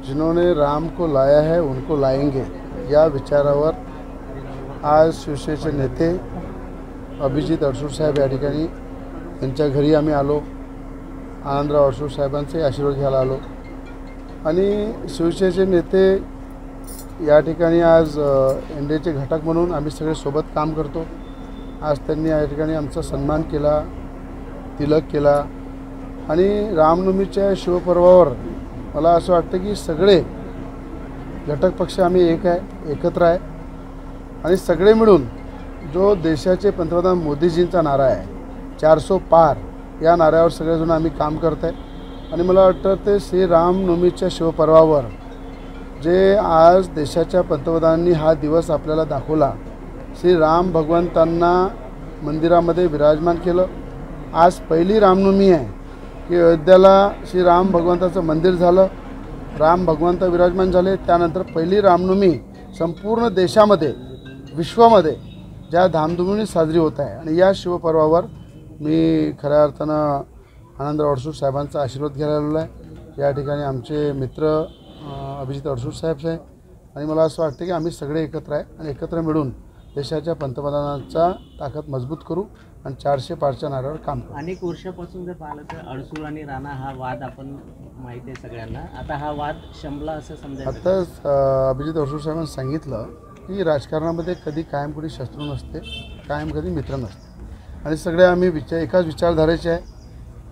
जिन्होंने राम को लाया है उनको लाएंगे या विचारावर आज शिवसेनेचे नेते अभिजित अडसूळ साहेब या ठिकाणी त्यांच्या घरी आम्ही आलो. आनंदराव अडसूळ साहेबांचे आशीर्वाद घ्यायला आलो आणि शिवसेनेचे नेते या ठिकाणी आज एनडीएचे घटक म्हणून आम्ही सगळे सोबत काम करतो. आज त्यांनी या ठिकाणी आमचा सन्मान केला, तिलक केला आणि रामनवमीच्या शिवपर्वावर मला असं वाटतं की सगळे घटक पक्ष आम्ही एकत्र आहे आणि सगळे मिळून जो देशाचे पंतप्रधान मोदीजींचा नारा आहे 400 पार या नाऱ्यावर सगळेजण आम्ही काम करत आहे. आणि मला वाटतं ते श्री रामनवमीच्या शिवपर्वावर जे आज देशाच्या पंतप्रधानांनी हा दिवस आपल्याला दाखवला, श्री राम भगवंतांना मंदिरामध्ये विराजमान केलं. आज पहिली रामनवमी आहे की अयोध्याला श्री राम भगवंताचं मंदिर झालं, राम भगवंत विराजमान झाले. त्यानंतर पहिली रामनवमी संपूर्ण देशामध्ये विश्वामध्ये ज्या धामधुमीने साजरी होत आहे आणि या शिवपर्वावर मी खऱ्या अर्थानं आनंदराव अडसूळ साहेबांचा आशीर्वाद घ्यायला आलेलो आहे. या ठिकाणी आमचे मित्र अभिजित अडसूळ साहेब आहे आणि मला असं वाटतं की आम्ही सगळे एकत्र आहे आणि एकत्र मिळून देशाच्या पंतप्रधानांचा ताकद मजबूत करू आणि 400 पारच्या नाऱ्यावर काम करू. अनेक वर्षापासून जर पाहिलं तर अडसूळ आणि राणा हा वाद आपण माहिती आहे सगळ्यांना. आता हा वाद शमला असं समजायचं. आत्ताच अभिजित अडसूळ साहेबांनी सांगितलं की राजकारणामध्ये कधी कायम कोणी शत्रू नसते, कायम कधी मित्र नसते आणि सगळे आम्ही एकाच विचारधारेचे आहे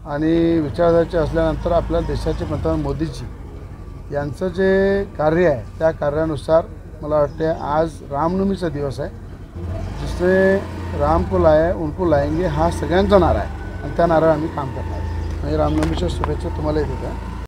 आणि विचारधारेचे असल्यानंतर आपल्या देशाचे पंतप्रधान मोदीजी यांचं जे कार्य आहे त्या कार्यानुसार मला वाटते आज रामनवमीचा दिवस आहे. जिसने राम को लाया है उनको लाएंगे हा सगळ्यांचा नारा आहे आणि त्या नाऱ्यावर आम्ही काम करणार आहे. आणि रामनवमीच्या शुभेच्छा तुम्हालाही देतो.